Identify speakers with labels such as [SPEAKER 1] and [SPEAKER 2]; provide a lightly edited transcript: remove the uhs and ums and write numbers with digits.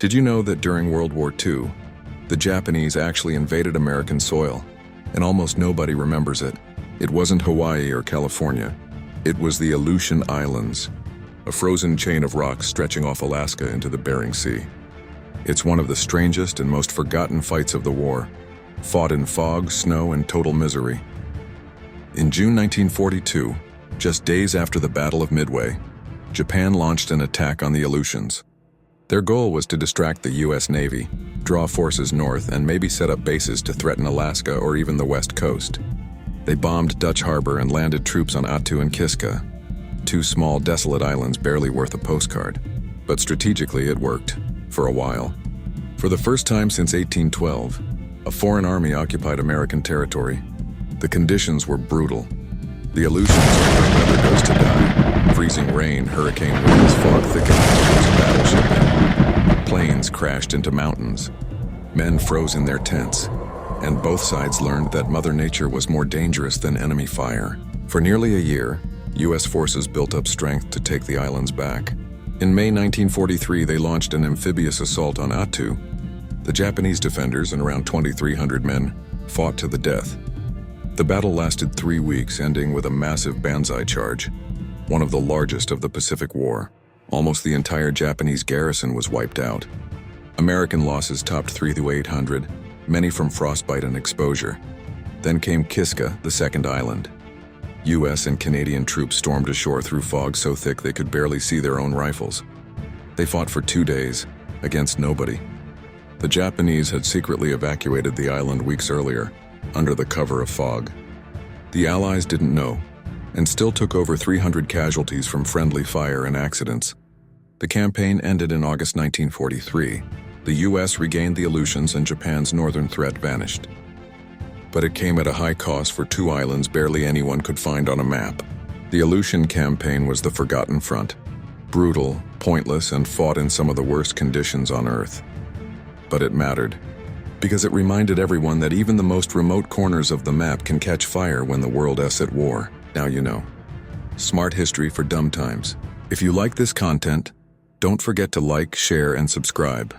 [SPEAKER 1] Did you know that during World War II, the Japanese actually invaded American soil, and almost nobody remembers it? It wasn't Hawaii or California. It was the Aleutian Islands, a frozen chain of rocks stretching off Alaska into the Bering Sea. It's one of the strangest and most forgotten fights of the war, fought in fog, snow, and total misery. In June 1942, just days after the Battle of Midway, Japan launched an attack on the Aleutians. Their goal was to distract the U.S. Navy, draw forces north, and maybe set up bases to threaten Alaska or even the West Coast. They bombed Dutch Harbor and landed troops on Attu and Kiska, two small, desolate islands barely worth a postcard. But strategically, it worked, for a while. For the first time since 1812, a foreign army occupied American territory. The conditions were brutal. The Aleutians were where weather goes to die. Freezing rain, hurricane winds, fog thickened as battleship. Planes crashed into mountains. Men froze in their tents. And both sides learned that Mother Nature was more dangerous than enemy fire. For nearly a year, U.S. forces built up strength to take the islands back. In May 1943, they launched an amphibious assault on Attu. The Japanese defenders and around 2,300 men fought to the death. The battle lasted 3 weeks, ending with a massive banzai charge, one of the largest of the Pacific War. Almost the entire Japanese garrison was wiped out. American losses topped 300 to 800, many from frostbite and exposure. Then came Kiska, the second island. U.S. and Canadian troops stormed ashore through fog so thick they could barely see their own rifles. They fought for 2 days, against nobody. The Japanese had secretly evacuated the island weeks earlier, under the cover of fog. The Allies didn't know, and still took over 300 casualties from friendly fire and accidents. The campaign ended in August 1943. The U.S. regained the Aleutians and Japan's northern threat vanished. But it came at a high cost for 2 islands barely anyone could find on a map. The Aleutian campaign was the forgotten front, brutal, pointless, and fought in some of the worst conditions on Earth. But it mattered, because it reminded everyone that even the most remote corners of the map can catch fire when the world is at war. Now you know. Smart history for dumb times. If you like this content, don't forget to like, share, and subscribe.